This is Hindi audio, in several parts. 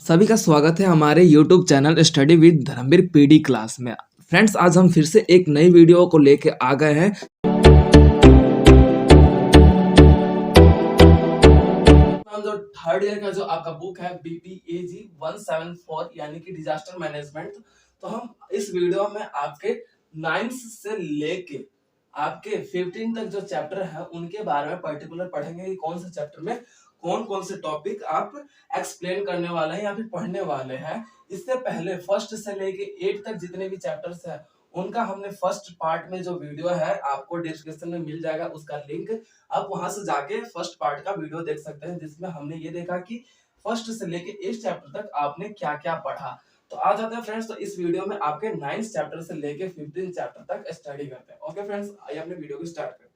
सभी का स्वागत है हमारे YouTube channel study with Dharamveer PD class में। फ्रेंड्स, आज हम फिर से एक नई वीडियो को लेके आ गए हैं। जो थर्ड ईयर का जो आपका बुक है BPAG 174 यानी कि डिजास्टर मैनेजमेंट, तो हम इस वीडियो में आपके 9th से लेके आपके 15 तक जो चैप्टर है उनके बारे में पर्टिकुलर पढ़ेंगे कि कौन से चैप्टर में कौन कौन से टॉपिक आप एक्सप्लेन करने वाले हैं या फिर पढ़ने वाले हैं। इससे पहले फर्स्ट से लेके 8 तक जितने भी चैप्टर्स हैं उनका हमने फर्स्ट पार्ट में जो वीडियो है आपको डिस्क्रिप्शन में मिल जाएगा, उसका लिंक आप वहां से जाके फर्स्ट पार्ट का वीडियो देख सकते हैं, जिसमें हमने ये देखा कि फर्स्ट से लेके 8 चैप्टर तक आपने क्या क्या पढ़ा। तो आ जाते हैं फ्रेंड्स, तो इस वीडियो में आपके 9th चैप्टर से लेके 15 चैप्टर तक स्टडी करते हैं। ओके फ्रेंड्स, आइए अपने वीडियो को स्टार्ट करते हैं।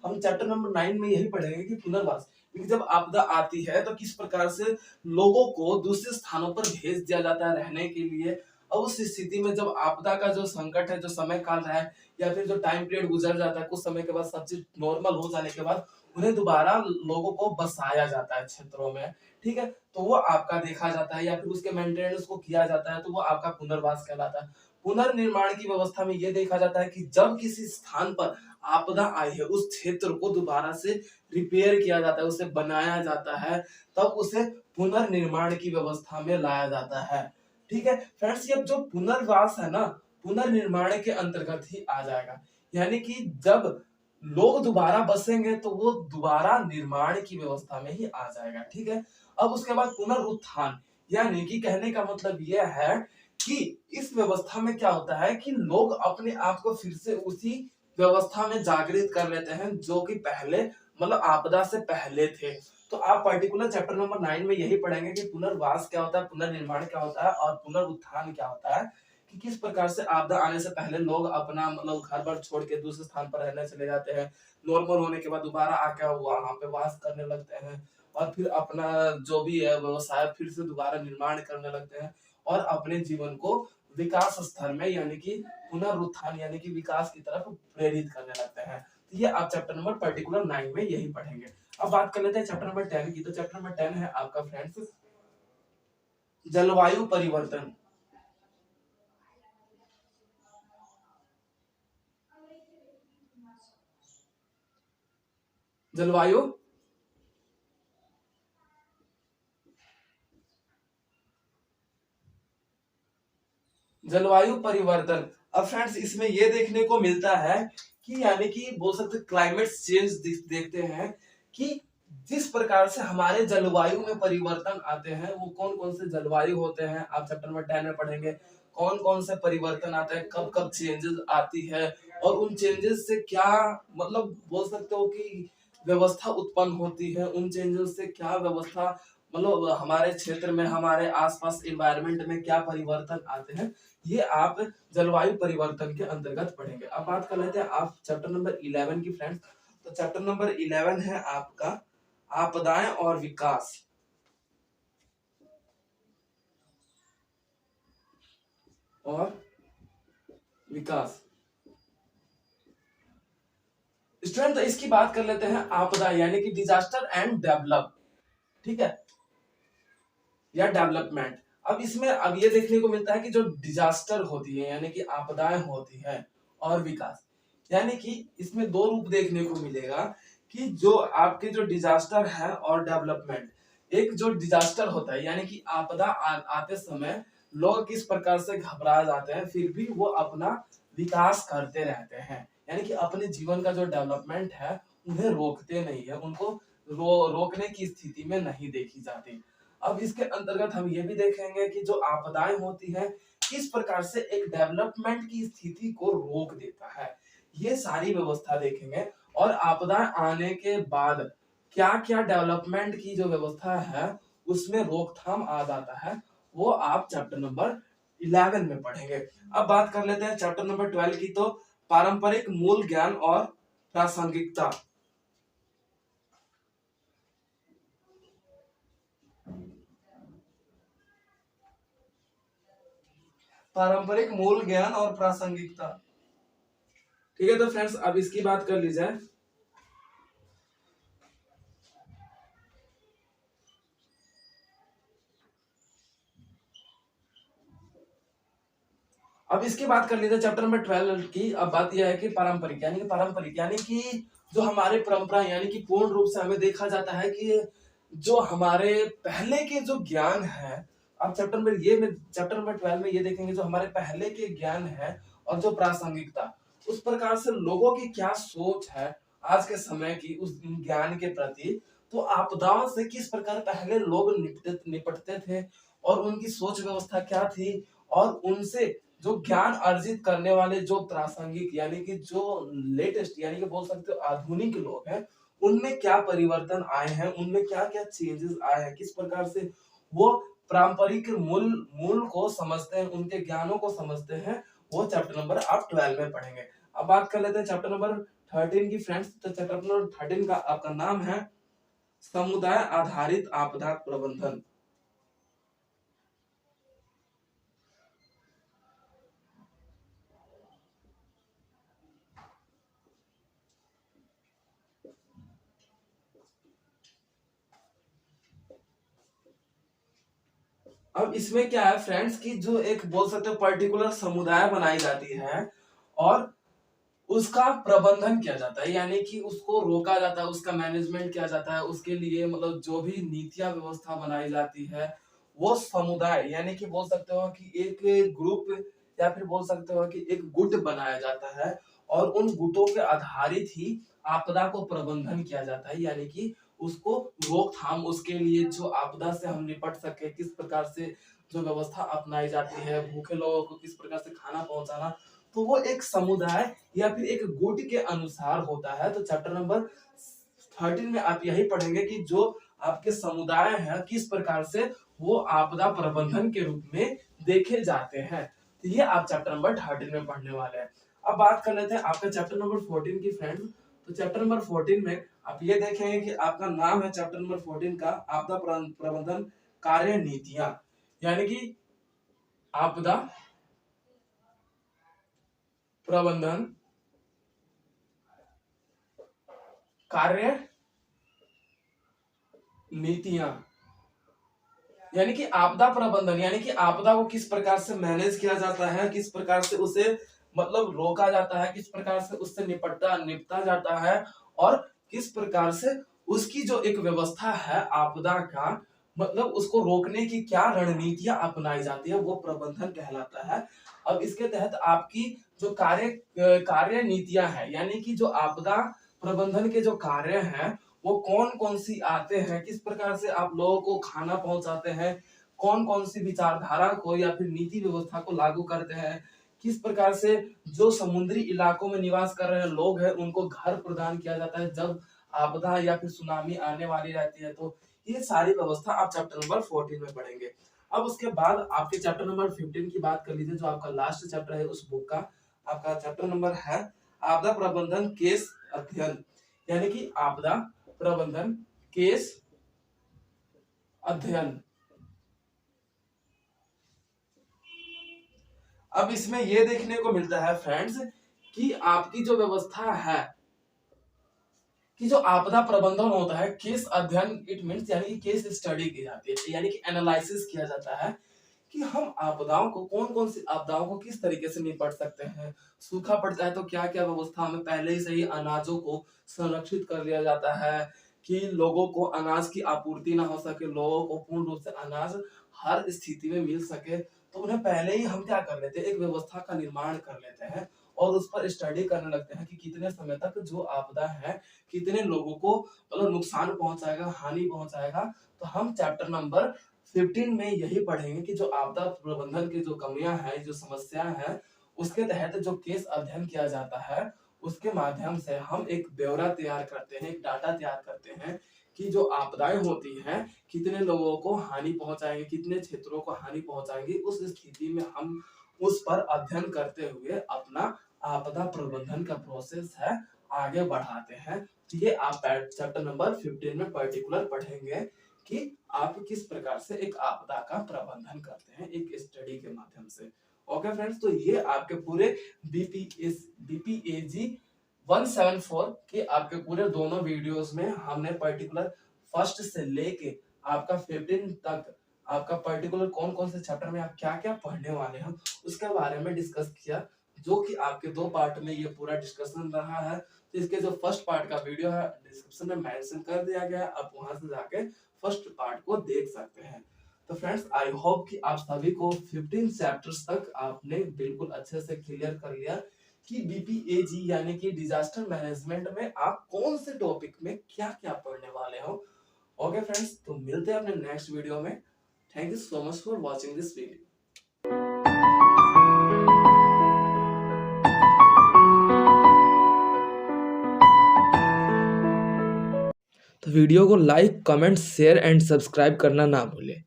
हम चैप्टर नंबर 9 में यही पढ़ेंगे कि पुनर्वास, क्योंकि जब आपदा आती है तो किस प्रकार से लोगों को दूसरे स्थानों पर भेज दिया जाता है रहने के लिए। और उस स्थिति में जब आपदा का जो संकट है, जो समय काल है या फिर जो टाइम पीरियड गुजर जाता है, कुछ समय के बाद सब चीज नॉर्मल हो जाने के बाद उन्हें दोबारा लोगों को बसाया जाता है क्षेत्रों में। ठीक है, तो वो आपका देखा जाता है या फिर उसके मेंटेनेंस को किया जाता है, तो वो आपका पुनर्वास कहलाता है। पुनर्निर्माण की व्यवस्था में ये देखा जाता है कि जब किसी स्थान पर आपदा आई है उस क्षेत्र को दोबारा से रिपेयर किया जाता है, उसे बनाया जाता है, तब उसे पुनर्निर्माण की व्यवस्था में लाया जाता है। ठीक है फ्रेंड्स, ये जो पुनर्वास है ना, पुनर्निर्माण के अंतर्गत ही आ जाएगा। यानी कि जब लोग दोबारा बसेंगे तो वो दोबारा निर्माण की व्यवस्था में ही आ जाएगा। ठीक है, अब उसके बाद पुनरुत्थान, यानी कि कहने का मतलब यह है कि इस व्यवस्था में क्या होता है कि लोग अपने आप को फिर से उसी व्यवस्था में जागृत कर लेते हैं जो कि पहले मतलब आपदा से पहले थे। तो आप पर्टिकुलर चैप्टर नंबर 9 में यही पढ़ेंगे कि पुनर्वास क्या होता है, पुनर्निर्माण क्या होता है और पुनरुत्थान क्या होता है, कि किस प्रकार से आपदा आने से पहले लोग अपना मतलब घर बार छोड़ के दूसरे स्थान पर रहने चले जाते हैं, नॉर्मल होने के बाद दोबारा आके वहां पे वास करने लगते हैं और फिर अपना जो भी है व्यवसाय फिर से दोबारा निर्माण करने लगते हैं और अपने जीवन को विकास स्तर में यानी कि पुनरुत्थान यानी कि विकास की तरफ प्रेरित करने लगते हैं। तो ये आप चैप्टर नंबर पर्टिकुलर 9 में यही पढ़ेंगे। अब बात कर लेते हैं चैप्टर नंबर 10 की। तो चैप्टर नंबर 10 है आपका फ्रेंड्स जलवायु परिवर्तन। जलवायु जलवायु परिवर्तन। अब फ्रेंड्स, इसमें ये देखने को मिलता है कि यानी कि बोल सकते क्लाइमेट चेंज देखते हैं कि जिस प्रकार से हमारे जलवायु में परिवर्तन आते हैं, वो कौन कौन से जलवायु होते हैं आप चैप्टर नंबर 10 में पढ़ेंगे। कौन कौन से परिवर्तन आते हैं, कब कब चेंजेस आती है और उन चेंजेस से क्या मतलब बोल सकते हो कि व्यवस्था उत्पन्न होती है, उन चेंजेस से क्या व्यवस्था मतलब हमारे क्षेत्र में हमारे आसपास एनवायरनमेंट में क्या परिवर्तन आते हैं, ये आप जलवायु परिवर्तन के अंतर्गत पढ़ेंगे। अब बात कर लेते हैं आप चैप्टर नंबर 11 की फ्रेंड्स। तो चैप्टर नंबर 11 है आपका आपदाएं और विकास। और विकास स्टूडेंट, तो इसकी बात कर लेते हैं आपदा यानी कि डिजास्टर एंड डेवलप। ठीक है, या डेवलपमेंट। अब इसमें अब ये देखने को मिलता है कि जो डिजास्टर होती है यानी कि आपदाएं होती है और विकास, यानी कि इसमें दो रूप देखने को मिलेगा कि जो आपके जो डिजास्टर है और डेवलपमेंट। एक जो डिजास्टर होता है यानी कि आपदा आते समय लोग किस प्रकार से घबरा जाते हैं, फिर भी वो अपना विकास करते रहते हैं, यानी कि अपने जीवन का जो डेवलपमेंट है उन्हें रोकते नहीं है, उनको रोकने की स्थिति में नहीं देखी जाती। अब इसके अंतर्गत हम ये भी देखेंगे कि जो आपदाएं होती हैं किस प्रकार से एक डेवलपमेंट की स्थिति को रोक देता है, ये सारी व्यवस्था देखेंगे। और आपदाएं आने के बाद क्या क्या डेवलपमेंट की जो व्यवस्था है उसमें रोकथाम आ जाता है, वो आप चैप्टर नंबर 11 में पढ़ेंगे। अब बात कर लेते हैं चैप्टर नंबर 12 की। तो पारंपरिक मूल ज्ञान और प्रासंगिकता। पारंपरिक मूल ज्ञान और प्रासंगिकता। ठीक है, तो फ्रेंड्स अब इसकी बात कर ली जाए। अब इसकी बात कर लेते हैं चैप्टर नंबर 12 की। अब बात यह है कि पारंपरिक यानी कि जो हमारे परंपरा यानी कि पूर्ण रूप से हमें देखा जाता है कि जो हमारे पहले के जो ज्ञान है, अब चैप्टर नंबर 12 में ये देखेंगे जो हमारे पहले के ज्ञान है और जो प्रासंगिकता, उस प्रकार से लोगों की क्या सोच है आज के समय की उस ज्ञान के प्रति। तो आपदाओं से किस प्रकार पहले लोग निपटते थे और उनकी सोच व्यवस्था क्या थी, और उनसे जो ज्ञान अर्जित करने वाले जो प्रासंगिक यानी कि जो लेटेस्ट यानी कि बोल सकते हो आधुनिक लोग हैं, उनमें क्या परिवर्तन आए हैं, उनमें क्या क्या चेंजेस आए हैं, किस प्रकार से वो पारंपरिक मूल मूल को समझते हैं, उनके ज्ञानों को समझते हैं, वो चैप्टर नंबर आप 12 में पढ़ेंगे। अब बात कर लेते हैं चैप्टर नंबर 13 की फ्रेंड्स। तो चैप्टर नंबर 13 का आपका नाम है समुदाय आधारित आपदा प्रबंधन। अब इसमें क्या है फ्रेंड्स कि जो एक बोल सकते हो पर्टिकुलर समुदाय बनाई जाती है और उसका प्रबंधन किया जाता है, यानी कि उसको रोका जाता है, उसका मैनेजमेंट किया जाता है, उसके लिए मतलब जो भी नीतियां व्यवस्था बनाई जाती है, वो समुदाय यानी कि बोल सकते हो कि एक ग्रुप या फिर बोल सकते हो कि एक गुट बनाया जाता है और उन गुटों के आधारित ही आपदा को प्रबंधन किया जाता है, यानी कि उसको रोकथाम, उसके लिए जो आपदा से हम निपट सके किस प्रकार से जो व्यवस्था अपनाई जाती है, भूखे लोगों को किस प्रकार से खाना पहुंचाना, तो वो एक समुदाय या फिर एक गुट के अनुसार होता है। तो चैप्टर नंबर 13 में आप यही पढ़ेंगे कि जो आपके समुदाय हैं किस प्रकार से वो आपदा प्रबंधन के रूप में देखे जाते हैं। तो ये आप चैप्टर नंबर 13 में पढ़ने वाले हैं। अब बात कर लेते हैं आपका चैप्टर नंबर 14 की फ्रेंड्स। तो चैप्टर नंबर 14 में आप ये देखेंगे कि आपका नाम है चैप्टर नंबर 14 का आपदा प्रबंधन कार्य नीतियां, यानी कि आपदा प्रबंधन कार्य नीतियां, यानी कि आपदा प्रबंधन यानी कि आपदा को किस प्रकार से मैनेज किया जाता है, किस प्रकार से उसे मतलब रोका जाता है, किस प्रकार से उससे निपटा जाता है, और किस प्रकार से उसकी जो एक व्यवस्था है आपदा का मतलब उसको रोकने की क्या रणनीतियां अपनाई जाती है, वो प्रबंधन कहलाता है। अब इसके तहत आपकी जो कार्य नीतियां हैं, यानी कि जो आपदा प्रबंधन के जो कार्य हैं वो कौन कौन सी आते हैं, किस प्रकार से आप लोगों को खाना पहुंचाते हैं, कौन कौन सी विचारधारा को या फिर नीति व्यवस्था को लागू करते हैं, किस प्रकार से जो समुद्री इलाकों में निवास कर रहे लोग हैं उनको घर प्रदान किया जाता है जब आपदा या फिर सुनामी आने वाली रहती है। तो ये सारी व्यवस्था आप चैप्टर नंबर 14 में पढ़ेंगे। अब उसके बाद आपके चैप्टर नंबर 15 की बात कर लीजिए, जो आपका लास्ट चैप्टर है उस बुक का। आपका चैप्टर नंबर है आपदा प्रबंधन केस अध्ययन, यानी कि आपदा प्रबंधन केस अध्ययन। अब इसमें यह देखने को मिलता है फ्रेंड्स कि आपकी जो व्यवस्था है कि जो आपदा प्रबंधन होता है केस अध्ययन, इट मींस यानी कि केस स्टडी की जाती है, यानी कि एनालिसिस किया जाता है कि हम आपदाओं को कौन कौन सी आपदाओं को किस तरीके से निपट सकते हैं। सूखा पड़ता है तो क्या क्या व्यवस्था में पहले ही से ही अनाजों को संरक्षित कर लिया जाता है कि लोगों को अनाज की आपूर्ति ना हो सके, लोगों को पूर्ण रूप से अनाज हर स्थिति में मिल सके। तो उन्हें पहले ही हम क्या कर लेते हैं, एक व्यवस्था का निर्माण कर लेते हैं और उस पर स्टडी करने लगते हैं कि कितने समय तक जो आपदा है कितने लोगों को मतलब नुकसान पहुंचाएगा, हानि पहुंचाएगा। तो हम चैप्टर नंबर 15 में यही पढ़ेंगे कि जो आपदा प्रबंधन की जो कमियां हैं, जो समस्याएं हैं, उसके तहत जो केस अध्ययन किया जाता है उसके माध्यम से हम एक ब्यौरा तैयार करते हैं, एक डाटा तैयार करते हैं कि जो आपदाएं होती हैं कितने लोगों को हानि पहुंचाएंगे, कितने क्षेत्रों को हानि पहुंचाएंगे। उस स्थिति में हम उस पर अध्ययन करते हुए अपना आपदा प्रबंधन का प्रोसेस है आगे बढ़ाते हैं। तो ये आप चैप्टर नंबर 15 में पर्टिकुलर पढ़ेंगे कि आप किस प्रकार से एक आपदा का प्रबंधन करते हैं एक स्टडी के माध्यम से। ओके फ्रेंड्स, तो ये आपके पूरे बीपीएजी 174 के आपके पूरे दोनों वीडियोस में हमने पर्टिकुलर फर्स्ट से लेके आपका 15 तक आपका पर्टिकुलर कौन कौन से चैप्टर में आप क्या क्या पढ़ने वाले हैं उसके बारे में डिस्कस किया, जो कि आपके दो पार्ट में ये पूरा डिस्कशन रहा है। तो इसके जो फर्स्ट पार्ट का वीडियो है डिस्क्रिप्शन में मेंशन कर दिया गया है, आप वहां से जाके फर्स्ट पार्ट को देख सकते हैं। तो फ्रेंड्स, आई होप कि आप सभी को 15 चैप्टर्स तक आपने बिल्कुल अच्छे से क्लियर कर लिया कि बीपीएजी यानी कि डिजास्टर मैनेजमेंट में आप कौन से टॉपिक में क्या क्या पढ़ने वाले हो। ओके फ्रेंड्स, तो मिलते हैं अपने नेक्स्ट वीडियो में। Thank you so much for watching this video. तो वीडियो को like, comment, share and subscribe करना ना भूलें।